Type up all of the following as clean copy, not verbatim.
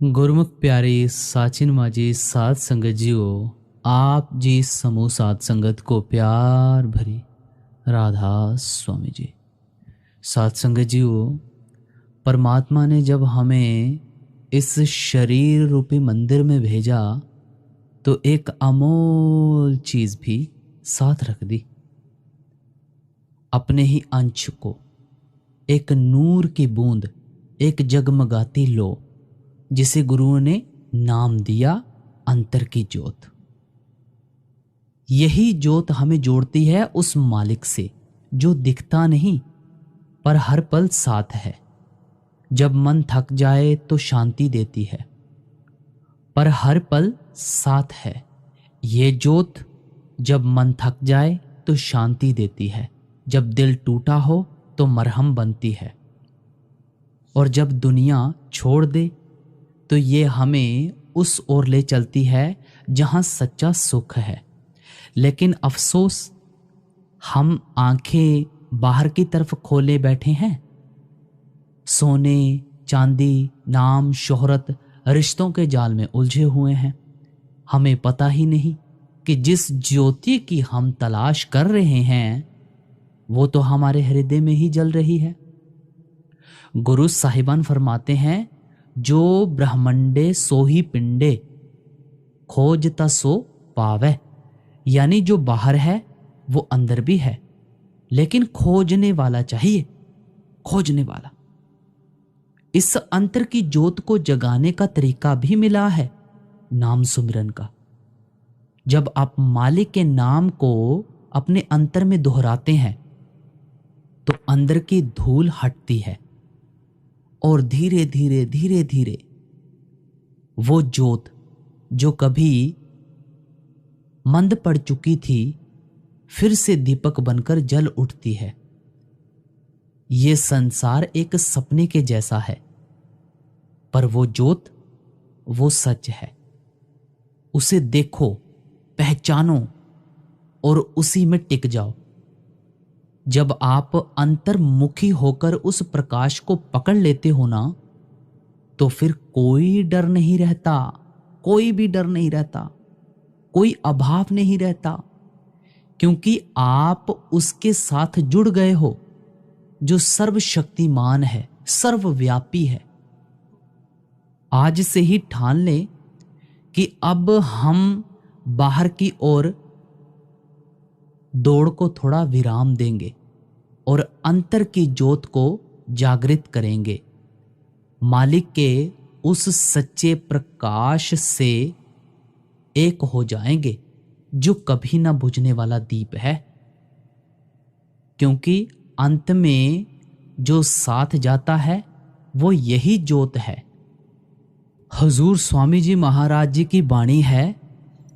गुरमुख प्यारे साचिन माजी साध संगत जीओ, आप जी समूह साध संगत को प्यार भरी राधा स्वामी जी। साध संगत जीओ, परमात्मा ने जब हमें इस शरीर रूपी मंदिर में भेजा तो एक अमोल चीज भी साथ रख दी। अपने ही अंश को, एक नूर की बूंद, एक जगमगाती लो, जिसे गुरुओं ने नाम दिया अंतर की ज्योत। यही ज्योत हमें जोड़ती है उस मालिक से जो दिखता नहीं पर हर पल साथ है। जब मन थक जाए तो शांति देती है, पर हर पल साथ है। ये ज्योत जब मन थक जाए तो शांति देती है, जब दिल टूटा हो तो मरहम बनती है, और जब दुनिया छोड़ दे तो ये हमें उस ओर ले चलती है जहां सच्चा सुख है। लेकिन अफसोस, हम आंखें बाहर की तरफ खोले बैठे हैं। सोने चांदी, नाम, शोहरत, रिश्तों के जाल में उलझे हुए हैं। हमें पता ही नहीं कि जिस ज्योति की हम तलाश कर रहे हैं वो तो हमारे हृदय में ही जल रही है। गुरु साहिबान फरमाते हैं, जो ब्रह्मंडे सो ही पिंडे, खोजता सो पावे। यानी जो बाहर है वो अंदर भी है, लेकिन खोजने वाला चाहिए, खोजने वाला। इस अंतर की ज्योत को जगाने का तरीका भी मिला है नाम सुमिरन का। जब आप मालिक के नाम को अपने अंतर में दोहराते हैं तो अंदर की धूल हटती है और धीरे धीरे धीरे धीरे वो ज्योत जो कभी मंद पड़ चुकी थी फिर से दीपक बनकर जल उठती है। ये संसार एक सपने के जैसा है, पर वो ज्योत, वो सच है। उसे देखो, पहचानो और उसी में टिक जाओ। जब आप अंतर्मुखी होकर उस प्रकाश को पकड़ लेते हो ना, तो फिर कोई डर नहीं रहता, कोई भी डर नहीं रहता, कोई अभाव नहीं रहता, क्योंकि आप उसके साथ जुड़ गए हो जो सर्वशक्तिमान है, सर्वव्यापी है। आज से ही ठान लें कि अब हम बाहर की ओर दौड़ को थोड़ा विराम देंगे और अंतर की ज्योत को जागृत करेंगे। मालिक के उस सच्चे प्रकाश से एक हो जाएंगे जो कभी ना बुझने वाला दीप है, क्योंकि अंत में जो साथ जाता है वो यही ज्योत है। हजूर स्वामी जी महाराज जी की वाणी है,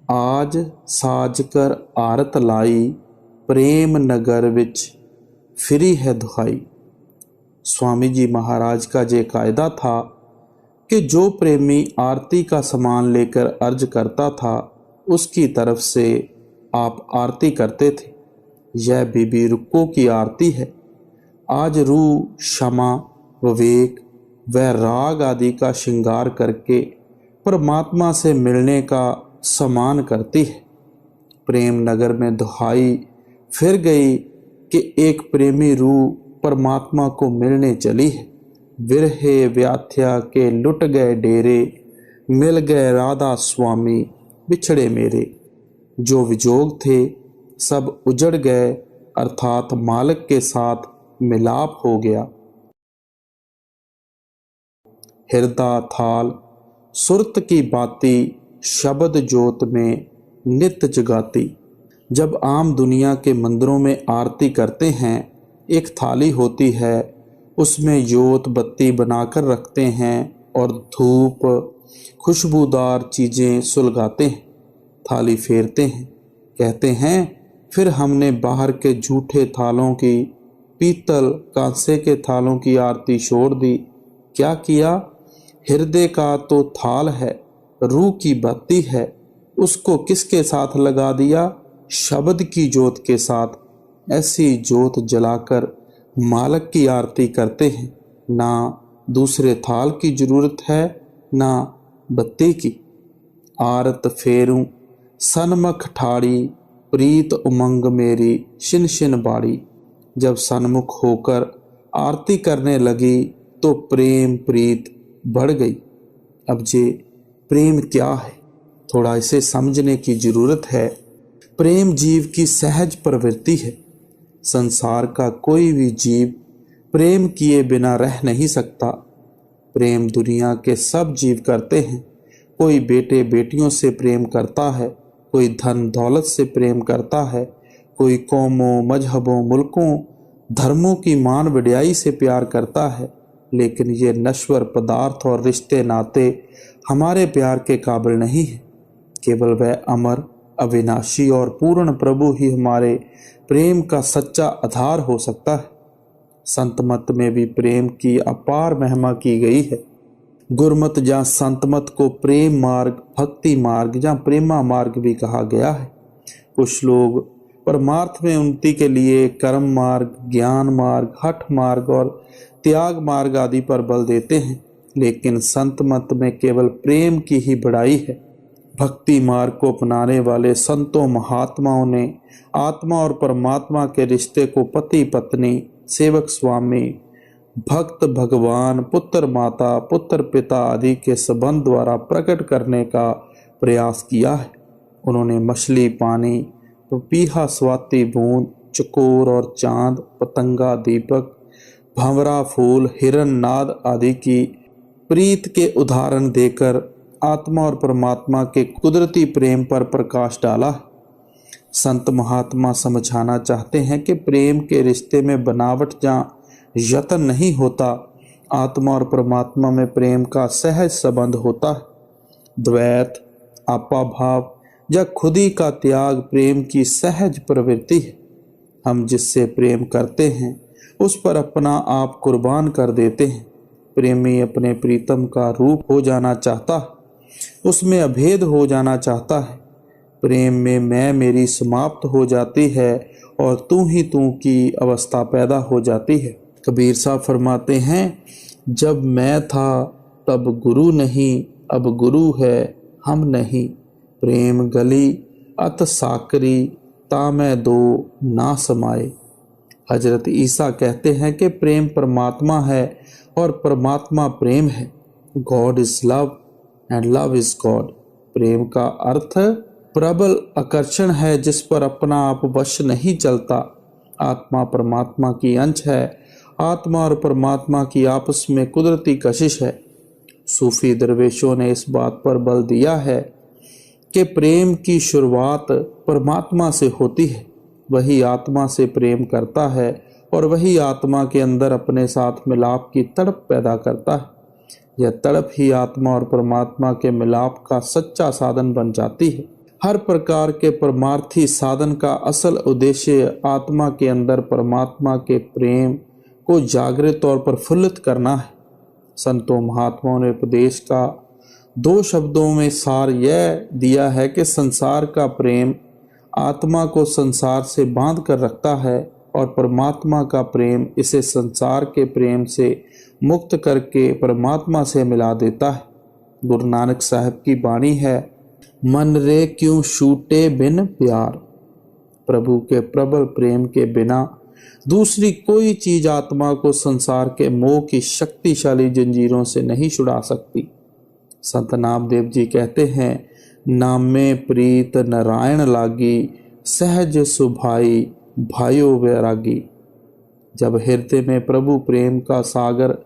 आज साज कर आरत लाई, प्रेम नगर विच फिरी है दुहाई। स्वामी जी महाराज का ये कायदा था कि जो प्रेमी आरती का सामान लेकर अर्ज करता था उसकी तरफ से आप आरती करते थे। यह बीबी रुक्को की आरती है। आज रूह, क्षमा, विवेक व राग आदि का श्रृंगार करके परमात्मा से मिलने का सम्मान करती है। प्रेम नगर में दुहाई फिर गई कि एक प्रेमी रूह परमात्मा को मिलने चली है। विरहे व्याथ्या के लुट गए डेरे, मिल गए राधा स्वामी बिछड़े मेरे। जो विजोग थे सब उजड़ गए, अर्थात मालिक के साथ मिलाप हो गया। हृदय थाल सुरत की बाती, शब्द ज्योत में नित्य जगाती। जब आम दुनिया के मंदिरों में आरती करते हैं, एक थाली होती है, उसमें ज्योत बत्ती बनाकर रखते हैं और धूप खुशबूदार चीज़ें सुलगाते हैं। थाली फेरते हैं, कहते हैं फिर हमने बाहर के झूठे थालों की, पीतल कांसे के थालों की आरती छोड़ दी। क्या किया? हृदय का तो थाल है, रूह की बत्ती है, उसको किसके साथ लगा दिया? शब्द की ज्योत के साथ। ऐसी ज्योत जलाकर मालिक की आरती करते हैं। ना दूसरे थाल की जरूरत है, ना बत्ती की। आरत फेरूं सन्मुख ठाड़ी, प्रीत उमंग मेरी शिन शिन बाड़ी। जब सन्मुख होकर आरती करने लगी तो प्रेम प्रीत बढ़ गई। अब ये प्रेम क्या है, थोड़ा इसे समझने की जरूरत है। प्रेम जीव की सहज प्रवृत्ति है। संसार का कोई भी जीव प्रेम किए बिना रह नहीं सकता। प्रेम दुनिया के सब जीव करते हैं। कोई बेटे बेटियों से प्रेम करता है, कोई धन दौलत से प्रेम करता है, कोई कौमों मजहबों मुल्कों धर्मों की मान वड्याई से प्यार करता है। लेकिन ये नश्वर पदार्थ और रिश्ते नाते हमारे प्यार के काबिल नहीं है। केवल वह अमर अविनाशी और पूर्ण प्रभु ही हमारे प्रेम का सच्चा आधार हो सकता है। संत मत में भी प्रेम की अपार महिमा की गई है। गुरमत या संत मत को प्रेम मार्ग, भक्ति मार्ग या प्रेमा मार्ग भी कहा गया है। कुछ लोग परमार्थ में उन्नति के लिए कर्म मार्ग, ज्ञान मार्ग, हठ मार्ग और त्याग मार्ग आदि पर बल देते हैं, लेकिन संत मत में केवल प्रेम की ही बढ़ाई है। भक्ति मार्ग को अपनाने वाले संतों महात्माओं ने आत्मा और परमात्मा के रिश्ते को पति पत्नी, सेवक स्वामी, भक्त भगवान, पुत्र माता, पुत्र पिता आदि के संबंध द्वारा प्रकट करने का प्रयास किया है। उन्होंने मछली पानी, पपीहा स्वाति बूंद, चकोर और चांद, पतंगा दीपक, भंवरा फूल, हिरन नाद आदि की प्रीत के उदाहरण देकर आत्मा और परमात्मा के कुदरती प्रेम पर प्रकाश डाला। संत महात्मा समझाना चाहते हैं कि प्रेम के रिश्ते में बनावट या यत्न नहीं होता। आत्मा और परमात्मा में प्रेम का सहज संबंध होता है। द्वैत, आपा भाव या खुदी का त्याग प्रेम की सहज प्रवृत्ति है। हम जिससे प्रेम करते हैं उस पर अपना आप कुर्बान कर देते हैं। प्रेमी अपने प्रीतम का रूप हो जाना चाहता है, उसमें अभेद हो जाना चाहता है। प्रेम में मैं मेरी समाप्त हो जाती है और तू ही तू की अवस्था पैदा हो जाती है। कबीर साहब फरमाते हैं, जब मैं था तब गुरु नहीं, अब गुरु है हम नहीं। प्रेम गली अत साकरी, ता मैं दो ना समाए। हजरत ईसा कहते हैं कि प्रेम परमात्मा है और परमात्मा प्रेम है। God is love and love is God. प्रेम का अर्थ प्रबल आकर्षण है जिस पर अपना आप वश नहीं चलता। आत्मा परमात्मा की अंश है। आत्मा और परमात्मा की आपस में कुदरती कशिश है। सूफी दरवेशों ने इस बात पर बल दिया है कि प्रेम की शुरुआत परमात्मा से होती है। वही आत्मा से प्रेम करता है और वही आत्मा के अंदर अपने साथ मिलाप की तड़प पैदा करता है। यह तड़प ही आत्मा और परमात्मा के मिलाप का सच्चा साधन बन जाती है। हर प्रकार के परमार्थी साधन का असल उद्देश्य आत्मा के अंदर परमात्मा के प्रेम को जागृत और प्रफुल्लित करना है। संतों महात्माओं ने उपदेश का 2 शब्दों में सार यह दिया है कि संसार का प्रेम आत्मा को संसार से बांध कर रखता है और परमात्मा का प्रेम इसे संसार के प्रेम से मुक्त करके परमात्मा से मिला देता है। गुरु नानक साहब की वाणी है, मन रे क्यों छूटे बिन प्यार। प्रभु के प्रबल प्रेम के बिना दूसरी कोई चीज आत्मा को संसार के मोह की शक्तिशाली जंजीरों से नहीं छुड़ा सकती। संत नामदेव जी कहते हैं, नामे प्रीत नारायण लागी, सहज सुभाई भाइयों वैरागी। जब हृदय में प्रभु प्रेम का सागर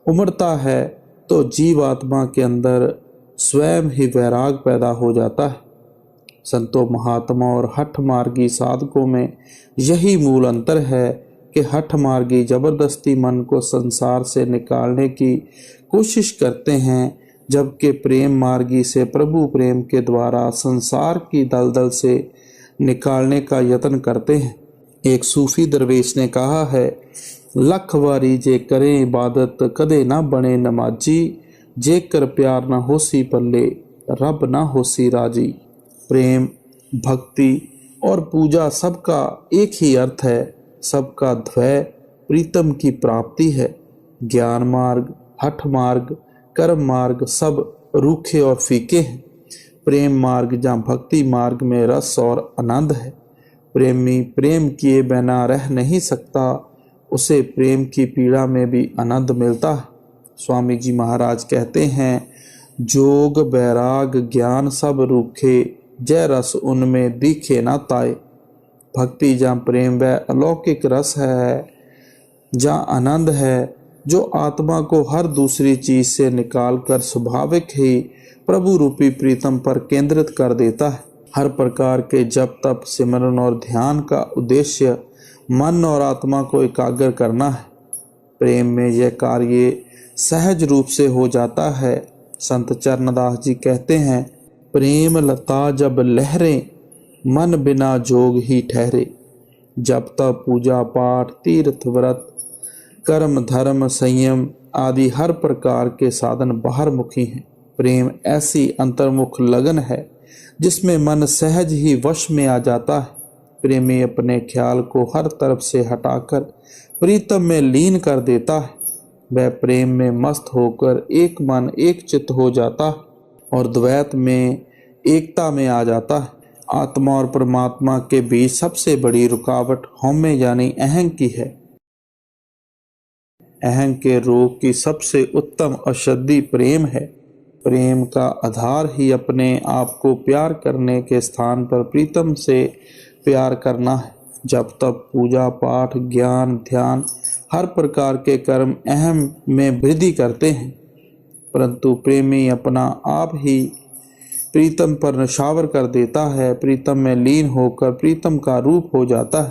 उमड़ता है तो जीवात्मा के अंदर स्वयं ही वैराग पैदा हो जाता है। संतों महात्मा और हठ मार्गी साधकों में यही मूल अंतर है कि हठ मार्गी जबरदस्ती मन को संसार से निकालने की कोशिश करते हैं, जबकि प्रेम मार्गी से प्रभु प्रेम के द्वारा संसार की दलदल से निकालने का यत्न करते हैं। एक सूफी दरवेश ने कहा है, लख वारी जे करें इबादत कदे ना बने नमाजी, जे कर प्यार ना होसी पल्ले रब ना होसी राजी। प्रेम, भक्ति और पूजा सबका एक ही अर्थ है, सबका ध्येय प्रीतम की प्राप्ति है। ज्ञान मार्ग, हठ मार्ग, कर्म मार्ग सब रूखे और फीके हैं। प्रेम मार्ग जहाँ भक्ति मार्ग में रस और आनंद है। प्रेमी प्रेम किए बिना रह नहीं सकता, उसे प्रेम की पीड़ा में भी आनंद मिलता है। स्वामी जी महाराज कहते हैं, जोग बैराग ज्ञान सब रूखे, जय रस उनमें दिखे ना ताए। भक्ति जहाँ प्रेम व अलौकिक रस है, जहाँ आनंद है, जो आत्मा को हर दूसरी चीज से निकाल कर स्वाभाविक ही प्रभु रूपी प्रीतम पर केंद्रित कर देता है। हर प्रकार के जप तप सिमरन और ध्यान का उद्देश्य मन और आत्मा को एकाग्र करना है। प्रेम में यह कार्य सहज रूप से हो जाता है। संत चरणदास जी कहते हैं, प्रेम लता जब लहरे, मन बिना जोग ही ठहरे। जब तक पूजा पाठ तीर्थ व्रत कर्म धर्म संयम आदि हर प्रकार के साधन बाहर मुखी हैं। प्रेम ऐसी अंतर्मुख लगन है जिसमें मन सहज ही वश में आ जाता है। प्रेमी अपने ख्याल को हर तरफ से हटाकर प्रीतम में लीन कर देता है। वह प्रेम में मस्त होकर एक मन एक चित्त हो जाता है और द्वैत में एकता में आ जाता है। आत्मा और परमात्मा के बीच सबसे बड़ी रुकावट हौमे यानी अहं की है। अहं के रोग की सबसे उत्तम औषधि प्रेम है। प्रेम का आधार ही अपने आप को प्यार करने के स्थान पर प्रीतम से प्यार करना है। जब तक पूजा पाठ ज्ञान ध्यान हर प्रकार के कर्म अहम में वृद्धि करते हैं, परंतु प्रेमी अपना आप ही प्रीतम पर नशावर कर देता है। प्रीतम में लीन होकर प्रीतम का रूप हो जाता है।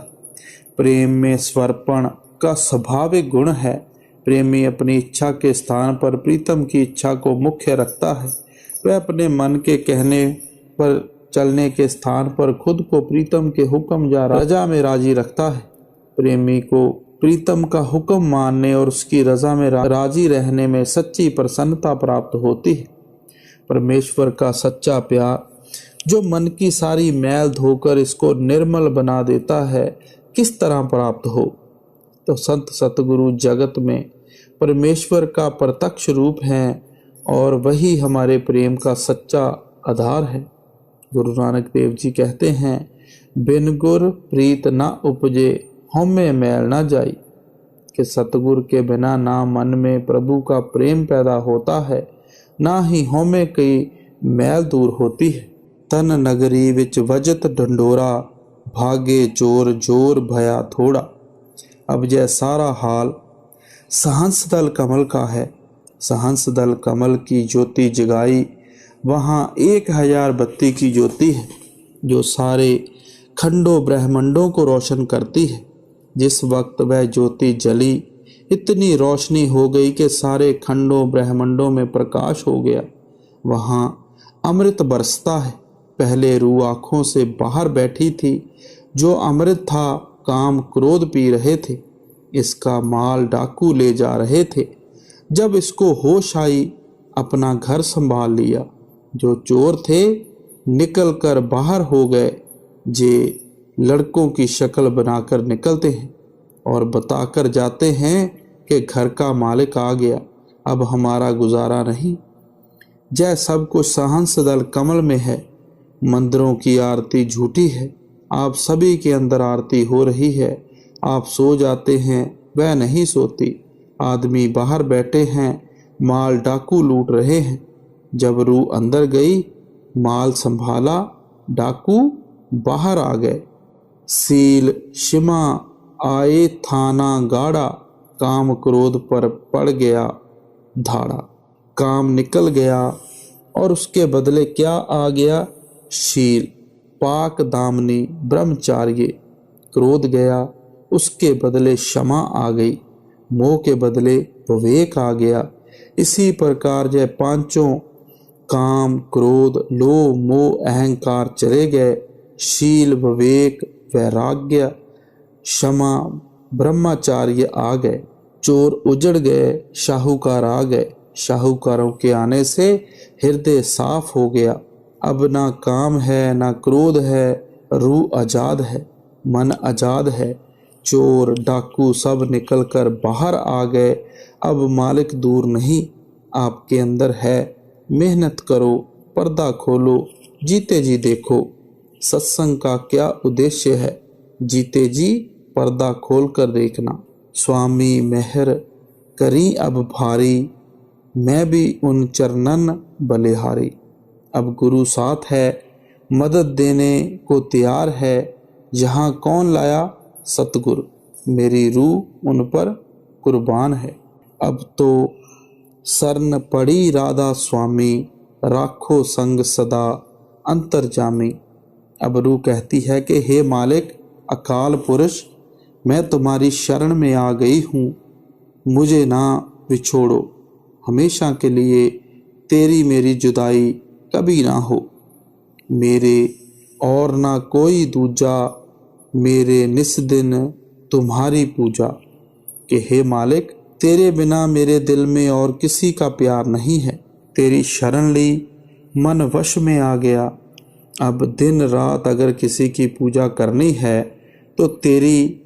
प्रेम में स्वर्पण का स्वाभाविक गुण है। प्रेमी अपनी इच्छा के स्थान पर प्रीतम की इच्छा को मुख्य रखता है। वह अपने मन के कहने पर चलने के स्थान पर खुद को प्रीतम के हुक्म या रजा में राजी रखता है। प्रेमी को प्रीतम का हुक्म मानने और उसकी रजा में राजी रहने में सच्ची प्रसन्नता प्राप्त होती है। परमेश्वर का सच्चा प्यार जो मन की सारी मैल धोकर इसको निर्मल बना देता है, किस तरह प्राप्त हो? तो संत सतगुरु जगत में परमेश्वर का प्रत्यक्ष रूप है और वही हमारे प्रेम का सच्चा आधार है। गुरु नानक देव जी कहते हैं, बिन गुर प्रीत ना उपजे, हमें मैल ना जाई। कि सतगुरु के बिना ना मन में प्रभु का प्रेम पैदा होता है, ना ही हमें की मैल दूर होती है। तन नगरी विच वजत ढंडोरा, भागे चोर जोर भया थोड़ा। अब यह सारा हाल सहंस दल कमल का है। सहंस दल कमल की ज्योति जगाई, वहाँ 1000 बत्ती की ज्योति है जो सारे खंडों ब्रह्मंडों को रोशन करती है। जिस वक्त वह ज्योति जली, इतनी रोशनी हो गई कि सारे खंडों ब्रह्मंडों में प्रकाश हो गया। वहाँ अमृत बरसता है। पहले रूह आँखों से बाहर बैठी थी, जो अमृत था काम क्रोध पी रहे थे। इसका माल डाकू ले जा रहे थे। जब इसको होश आई, अपना घर संभाल लिया। जो चोर थे निकल कर बाहर हो गए। जे लड़कों की शक्ल बनाकर निकलते हैं और बताकर जाते हैं कि घर का मालिक आ गया, अब हमारा गुजारा नहीं। जय सब कुछ सहंस दल कमल में है। मंदिरों की आरती झूठी है। आप सभी के अंदर आरती हो रही है। आप सो जाते हैं, वह नहीं सोती। आदमी बाहर बैठे हैं, माल डाकू लूट रहे हैं। जब रूह अंदर गई, माल संभाला, डाकू बाहर आ गए। सील शिमा आए थाना गाड़ा, काम क्रोध पर पड़ गया धाड़ा। काम निकल गया और उसके बदले क्या आ गया? शील पाक दामनी ब्रह्मचार्य। क्रोध गया, उसके बदले क्षमा आ गई। मोह के बदले विवेक आ गया। इसी प्रकार जय पांचों काम क्रोध लोभ मोह अहंकार चले गए। शील विवेक वैराग्य क्षमा ब्रह्मचार्य आ गए। चोर उजड़ गए, शाहूकार आ गए। शाहूकारों के आने से हृदय साफ हो गया। अब ना काम है ना क्रोध है, रूह आजाद है, मन आजाद है। चोर डाकू सब निकलकर बाहर आ गए। अब मालिक दूर नहीं, आपके अंदर है। मेहनत करो, पर्दा खोलो, जीते जी देखो सत्संग का क्या उद्देश्य है। जीते जी पर्दा खोल कर देखना। स्वामी मेहर करी अब भारी, मैं भी उन चरणन बलिहारी। अब गुरु साथ है, मदद देने को तैयार है। यहाँ कौन लाया सतगुरु, मेरी रूह उन पर कुर्बान है। अब तो शरण पड़ी राधा स्वामी, राखो संग सदा अंतर्जामी। अब रूह कहती है कि हे मालिक अकाल पुरुष, मैं तुम्हारी शरण में आ गई हूँ, मुझे ना बिछोड़ो। हमेशा के लिए तेरी मेरी जुदाई कभी ना हो। मेरे और ना कोई दूजा, मेरे निस दिन तुम्हारी पूजा। कि हे मालिक तेरे बिना मेरे दिल में और किसी का प्यार नहीं है। तेरी शरण ली, मन वश में आ गया। अब दिन रात अगर किसी की पूजा करनी है तो तेरी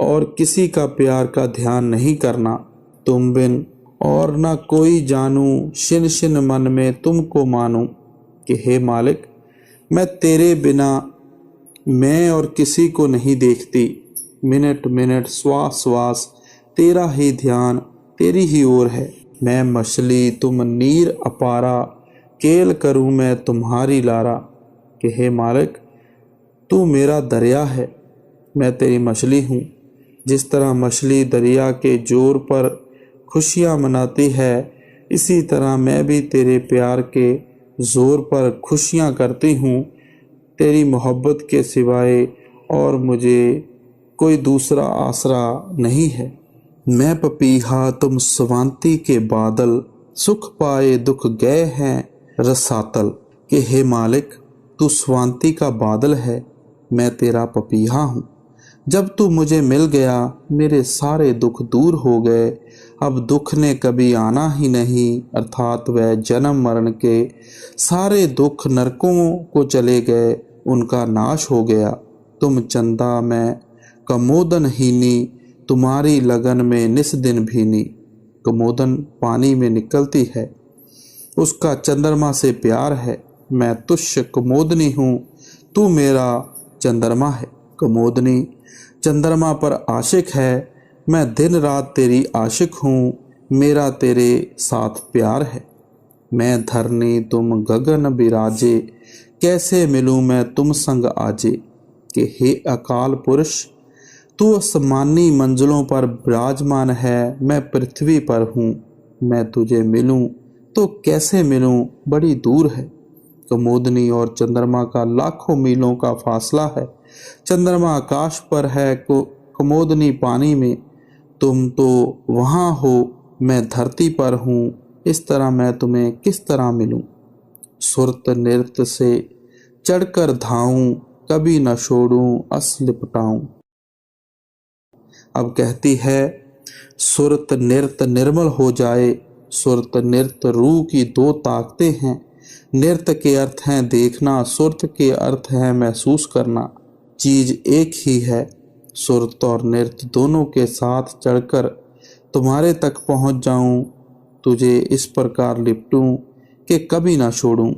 और किसी का प्यार का ध्यान नहीं करना। तुम बिन और ना कोई जानूं, शिन शिन मन में तुमको मानूं। कि हे मालिक मैं तेरे बिना मैं और किसी को नहीं देखती। मिनट मिनट श्वास श्वास तेरा ही ध्यान तेरी ही ओर है। मैं मछली तुम नीर अपारा, केल करूं मैं तुम्हारी लारा। कि हे मालिक तू मेरा दरिया है, मैं तेरी मछली हूँ। जिस तरह मछली दरिया के जोर पर खुशियाँ मनाती है, इसी तरह मैं भी तेरे प्यार के जोर पर खुशियाँ करती हूँ। तेरी मोहब्बत के सिवाय और मुझे कोई दूसरा आसरा नहीं है। मैं पपीहा तुम स्वांति के बादल, सुख पाए दुख गए हैं रसातल। कि हे मालिक तू स्वांति का बादल है, मैं तेरा पपीहा हूँ। जब तू मुझे मिल गया मेरे सारे दुख दूर हो गए। अब दुख ने कभी आना ही नहीं, अर्थात वह जन्म मरण के सारे दुख नरकों को चले गए, उनका नाश हो गया। तुम चंदा मैं कमोदन हीनी, तुम्हारी लगन में निस दिन भीनी। कमोदन पानी में निकलती है, उसका चंद्रमा से प्यार है। मैं तुष्य कमोदनी हूँ, तू मेरा चंद्रमा है। कमोदनी चंद्रमा पर आशिक है, मैं दिन रात तेरी आशिक हूँ, मेरा तेरे साथ प्यार है। मैं धरनी तुम गगन बिराजे, कैसे मिलूँ मैं तुम संग आजे। कि हे अकाल पुरुष तू आसमानी मंजिलों पर विराजमान है, मैं पृथ्वी पर हूँ। मैं तुझे मिलूँ तो कैसे मिलूँ, बड़ी दूर है। कमोदनी और चंद्रमा का लाखों मीलों का फासला है। चंद्रमा आकाश पर है, कमोदनी पानी में। तुम तो वहाँ हो, मैं धरती पर हूँ, इस तरह मैं तुम्हें किस तरह मिलूँ। सुरत नृत्य से चढ़कर धाऊं, कभी न छोड़ूं अस लिपटाऊं। अब कहती है सुरत नृत्य निर्मल हो जाए। सुरत नृत्य रूह की दो ताकतें हैं। नृत्य के अर्थ हैं देखना, सुरत के अर्थ है महसूस करना। चीज एक ही है। सुरत और नृत्य दोनों के साथ चढ़कर तुम्हारे तक पहुंच जाऊं, तुझे इस प्रकार लिपटूं कि कभी ना छोड़ूं।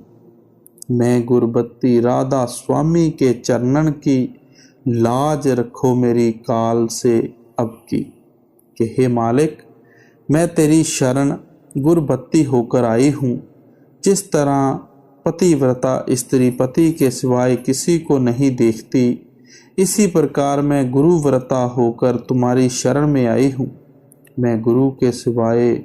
मैं गुरबत्ती राधा स्वामी के चरणन की, लाज रखो मेरी काल से अब की। कि हे मालिक मैं तेरी शरण गुरबत्ती होकर आई हूँ। जिस तरह पतिव्रता स्त्री पति के सिवाय किसी को नहीं देखती, इसी प्रकार मैं गुरुव्रता होकर तुम्हारी शरण में आई हूँ। मैं गुरु के सिवाय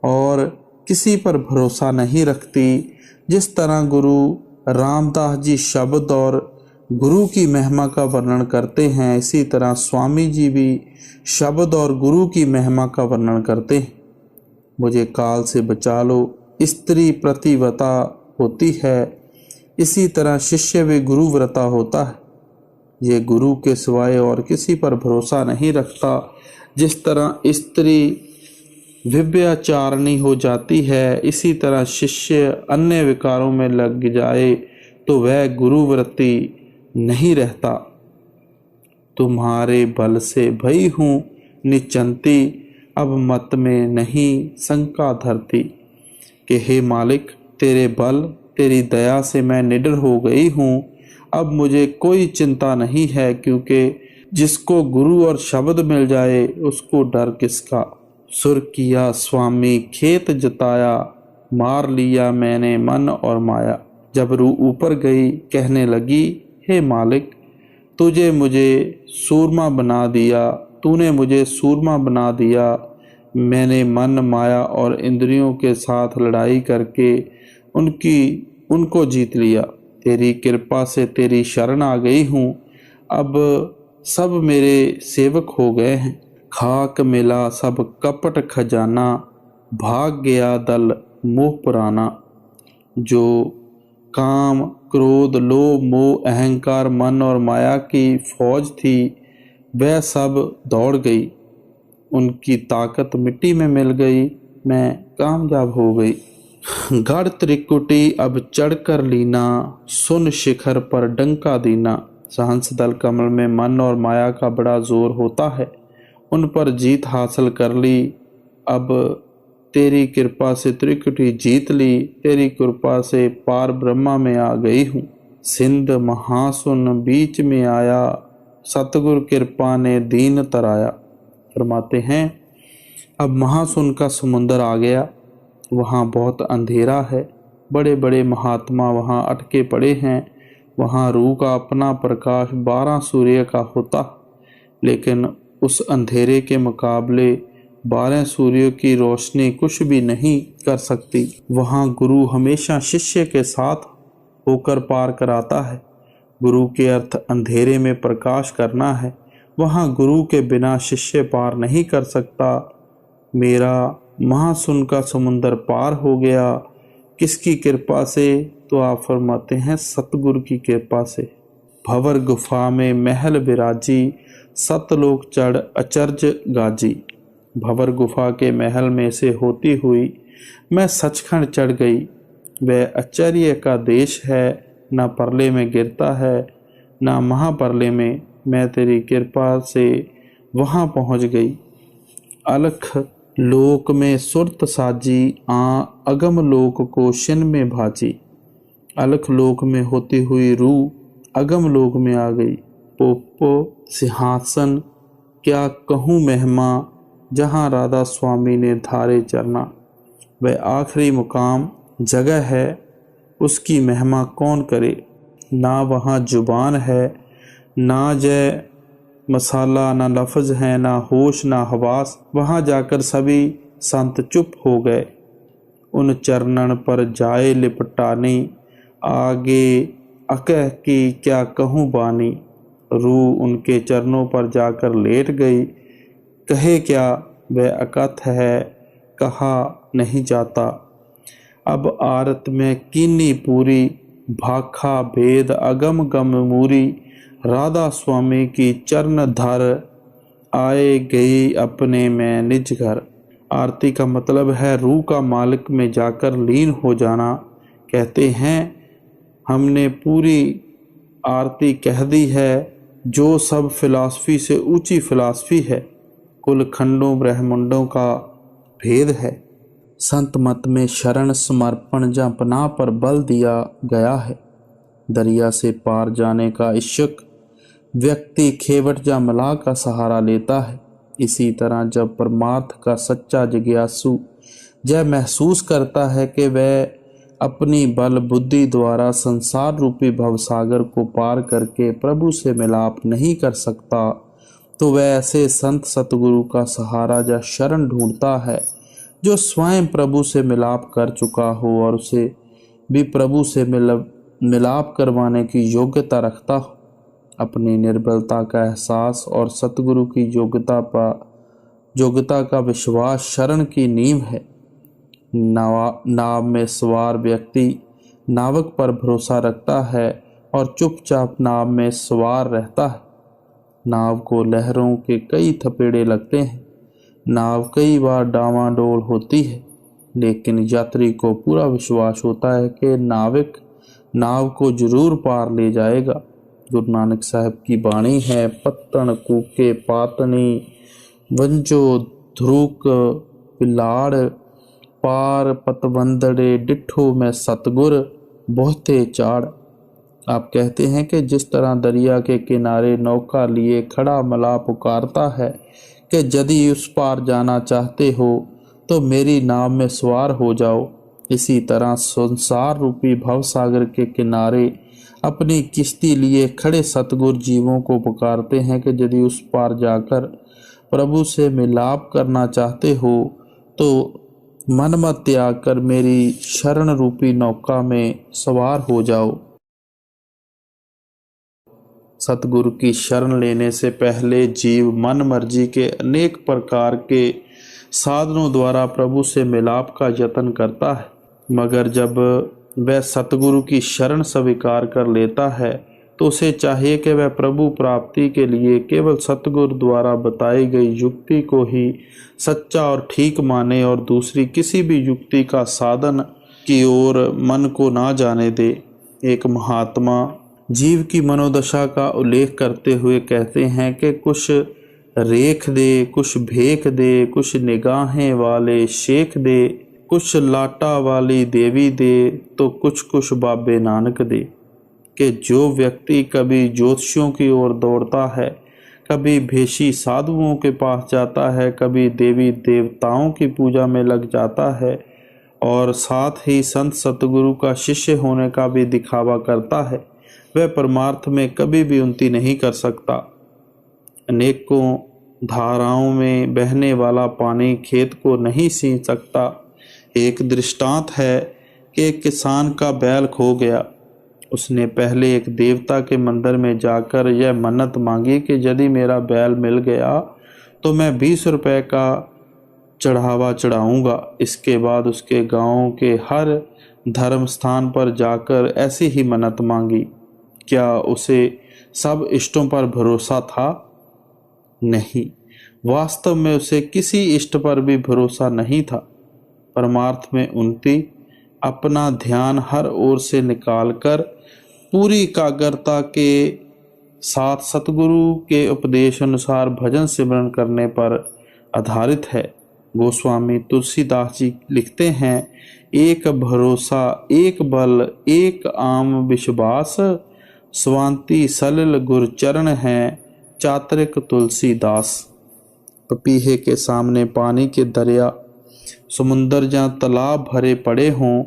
और किसी पर भरोसा नहीं रखती। जिस तरह गुरु रामदास जी शब्द और गुरु की महिमा का वर्णन करते हैं, इसी तरह स्वामी जी भी शब्द और गुरु की महिमा का वर्णन करते हैं। मुझे काल से बचा लो, स्त्री प्रतिव्रता होती है, इसी तरह शिष्य भी गुरुव्रता होता है। ये गुरु के सिवाय और किसी पर भरोसा नहीं रखता। जिस तरह स्त्री व्यभिचारिणी हो जाती है, इसी तरह शिष्य अन्य विकारों में लग जाए तो वह गुरुव्रती नहीं रहता। तुम्हारे बल से भई हूँ निचंती, अब मत में नहीं शंका धरती। कि हे मालिक तेरे बल तेरी दया से मैं निडर हो गई हूँ। अब मुझे कोई चिंता नहीं है, क्योंकि जिसको गुरु और शब्द मिल जाए उसको डर किसका। सुर किया स्वामी खेत जताया, मार लिया मैंने मन और माया। जब रूह ऊपर गई कहने लगी, हे मालिक तुझे मुझे सूरमा बना दिया, तूने मुझे सूरमा बना दिया। मैंने मन माया और इंद्रियों के साथ लड़ाई करके उनको जीत लिया। तेरी कृपा से तेरी शरण आ गई हूँ। अब सब मेरे सेवक हो गए हैं। खाक मिला सब कपट खजाना, भाग गया दल मोह पुराना। जो काम क्रोध लोभ मोह अहंकार मन और माया की फौज थी वह सब दौड़ गई। उनकी ताकत मिट्टी में मिल गई, मैं कामयाब हो गई। गढ़ त्रिकुटी अब चढ़कर लीना, सुन शिखर पर डंका दीना। सहंस दल कमल में मन और माया का बड़ा जोर होता है, उन पर जीत हासिल कर ली। अब तेरी कृपा से त्रिकुटी जीत ली, तेरी कृपा से पार ब्रह्मा में आ गई हूँ। सिंध महासुन बीच में आया, सतगुर कृपा ने दीन तराया। फरमाते हैं अब महासुन का समुंदर आ गया, वहाँ बहुत अंधेरा है, बड़े बड़े महात्मा वहाँ अटके पड़े हैं। वहाँ रूह का अपना प्रकाश 12 सूर्य का होता, लेकिन उस अंधेरे के मुकाबले 12 सूर्यों की रोशनी कुछ भी नहीं कर सकती। वहाँ गुरु हमेशा शिष्य के साथ होकर पार कराता है। गुरु के अर्थ अंधेरे में प्रकाश करना है। वहाँ गुरु के बिना शिष्य पार नहीं कर सकता। मेरा महासुन का समुंदर पार हो गया, किसकी कृपा से? तो आप फरमाते हैं सतगुरु की कृपा से। भंवर गुफा में महल विराजी, सतलोक चढ़ अचर्ज गाजी। भंवर गुफा के महल में से होती हुई मैं सचखंड चढ़ गई। वह आश्चर्य का देश है, ना परले में गिरता है ना महापरले में। मैं तेरी कृपा से वहाँ पहुँच गई। अलख लोक में सुरत साजी, अगम लोक को शिन में भाजी। अलख लोक में होती हुई रूह अगम लोक में आ गई। पोपो सिंहासन क्या कहूँ महिमा, जहाँ राधा स्वामी ने धारे चरना। वह आखिरी मुकाम जगह है, उसकी महिमा कौन करे। ना वहाँ जुबान है, ना जय मसाला, ना लफ्ज़ है, ना होश ना हवास। वहाँ जाकर सभी संत चुप हो गए। उन चरणन पर जाए लिपटानी, आगे अकह की क्या कहूँ बानी। रूह उनके चरणों पर जाकर लेट गई। कहे क्या वह अकथ है, कहा नहीं जाता। अब आरत में कीनी पूरी, भाखा भेद अगम गम मूरी। राधा स्वामी की चरण धर, आए गई अपने में निज घर। आरती का मतलब है रूह का मालिक में जाकर लीन हो जाना। कहते हैं हमने पूरी आरती कह दी है, जो सब फिलॉसफी से ऊंची फिलॉसफी है, कुल खंडों ब्रह्मंडों का भेद है। संत मत में शरण समर्पण जा पनाह पर बल दिया गया है। दरिया से पार जाने का इच्छुक व्यक्ति खेवट जा मलाह का सहारा लेता है। इसी तरह जब परमार्थ का सच्चा जिज्ञासु यह महसूस करता है कि वह अपनी बल बुद्धि द्वारा संसार रूपी भवसागर को पार करके प्रभु से मिलाप नहीं कर सकता, तो वह ऐसे संत सतगुरु का सहारा या शरण ढूंढता है जो स्वयं प्रभु से मिलाप कर चुका हो और उसे भी प्रभु से मिलाप करवाने की योग्यता रखता हो। अपनी निर्बलता का एहसास और सतगुरु की योग्यता का विश्वास शरण की नींव है। नाव में सवार व्यक्ति नावक पर भरोसा रखता है और चुपचाप नाव में सवार रहता है। नाव को लहरों के कई थपेड़े लगते हैं। नाव कई बार डावाडोल होती है, लेकिन यात्री को पूरा विश्वास होता है कि नाविक नाव को जरूर पार ले जाएगा। गुरु नानक साहब की वाणी है, पत्तन कूके पातनी, वंजो ध्रुक पिलाड़ पार पतवंदड़े डिठो मैं सतगुर बहुते चाड़। आप कहते हैं कि जिस तरह दरिया के किनारे नौका लिए खड़ा मला पुकारता है कि यदि उस पार जाना चाहते हो तो मेरी नाव में सवार हो जाओ, इसी तरह संसार रूपी भवसागर के किनारे अपनी किश्ती लिए खड़े सतगुरु जीवों को पुकारते हैं कि यदि उस पार जाकर प्रभु से मिलाप करना चाहते हो तो मन मत त्याग कर मेरी शरण रूपी नौका में सवार हो जाओ। सतगुरु की शरण लेने से पहले जीव मन मर्जी के अनेक प्रकार के साधनों द्वारा प्रभु से मिलाप का यत्न करता है, मगर जब वह सतगुरु की शरण स्वीकार कर लेता है तो उसे चाहिए कि वह प्रभु प्राप्ति के लिए केवल सतगुरु द्वारा बताई गई युक्ति को ही सच्चा और ठीक माने और दूसरी किसी भी युक्ति का साधन की ओर मन को ना जाने दे। एक महात्मा जीव की मनोदशा का उल्लेख करते हुए कहते हैं कि कुछ रेख दे, कुछ भेख दे, कुछ निगाहें वाले शेख दे, कुछ लाटा वाली देवी दे, तो कुछ कुछ बाबे नानक दे। कि जो व्यक्ति कभी ज्योतिषियों की ओर दौड़ता है, कभी भेषी साधुओं के पास जाता है, कभी देवी देवताओं की पूजा में लग जाता है और साथ ही संत सतगुरु का शिष्य होने का भी दिखावा करता है, वह परमार्थ में कभी भी उन्नति नहीं कर सकता। अनेकों धाराओं में बहने वाला पानी खेत को नहीं सींच सकता। एक दृष्टांत है कि एक किसान का बैल खो गया। उसने पहले एक देवता के मंदिर में जाकर यह मन्नत मांगी कि यदि मेरा बैल मिल गया तो मैं 20 रुपए का चढ़ावा चढ़ाऊंगा। इसके बाद उसके गांव के हर धर्म स्थान पर जाकर ऐसी ही मन्नत मांगी। क्या उसे सब इष्टों पर भरोसा था? नहीं, वास्तव में उसे किसी इष्ट पर भी भरोसा नहीं था। परमार्थ में उन्नति अपना ध्यान हर ओर से निकालकर पूरी एकाग्रता के साथ सतगुरु के उपदेश अनुसार भजन सिमरन करने पर आधारित है। गोस्वामी तुलसीदास जी लिखते हैं, एक भरोसा एक बल एक आम विश्वास, स्वांति सलिल गुर चरण है चात्रिक तुलसीदास। पपीहे के सामने पानी के दरिया, समुंदर या तालाब भरे पड़े हों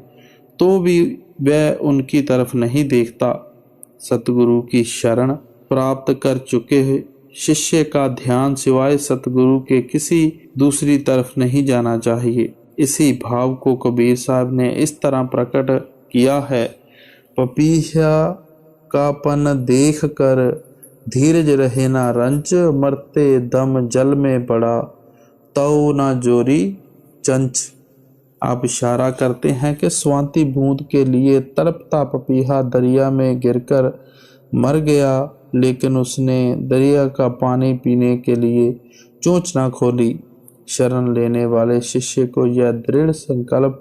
तो भी वह उनकी तरफ नहीं देखता। सतगुरु की शरण प्राप्त कर चुके शिष्य का ध्यान सिवाय सतगुरु के किसी दूसरी तरफ नहीं जाना चाहिए। इसी भाव को कबीर साहब ने इस तरह प्रकट किया है, पपीहा का पन देख कर धीरज रहे ना रंच, मरते दम जल में पड़ा तौ ना जोरी चंच। आप इशारा करते हैं कि स्वांति बूंद के लिए तड़पता पपीहा दरिया में गिरकर मर गया, लेकिन उसने दरिया का पानी पीने के लिए चोंच ना खोली। शरण लेने वाले शिष्य को यह दृढ़ संकल्प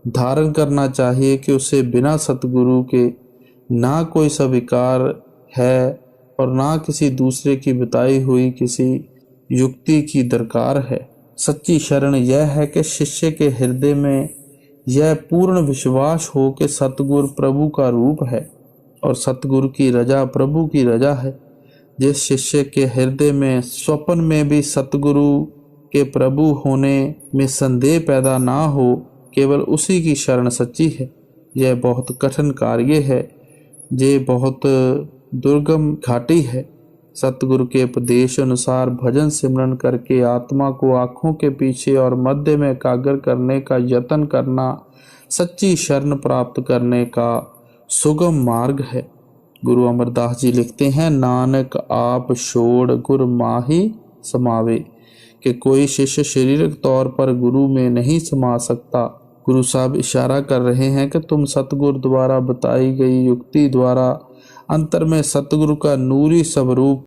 धारण करना चाहिए कि उसे बिना सतगुरु के ना कोई स्वीकार है और ना किसी दूसरे की बताई हुई किसी युक्ति की दरकार है। सच्ची शरण यह है कि शिष्य के हृदय में यह पूर्ण विश्वास हो कि सतगुरु प्रभु का रूप है और सतगुरु की रजा प्रभु की रजा है। जिस शिष्य के हृदय में स्वप्न में भी सतगुरु के प्रभु होने में संदेह पैदा ना हो, केवल उसी की शरण सच्ची है। यह बहुत कठिन कार्य है, ये बहुत दुर्गम घाटी है। सतगुरु के उपदेश अनुसार भजन सिमरन करके आत्मा को आँखों के पीछे और मध्य में एकाग्र करने का यत्न करना सच्ची शरण प्राप्त करने का सुगम मार्ग है। गुरु अमरदास जी लिखते हैं, नानक आप छोड़ गुर माही समावे, कि कोई शिष्य शारीरिक तौर पर गुरु में नहीं समा सकता। गुरु साहब इशारा कर रहे हैं कि तुम सतगुरु द्वारा बताई गई युक्ति द्वारा अंतर में सतगुरु का नूरी स्वरूप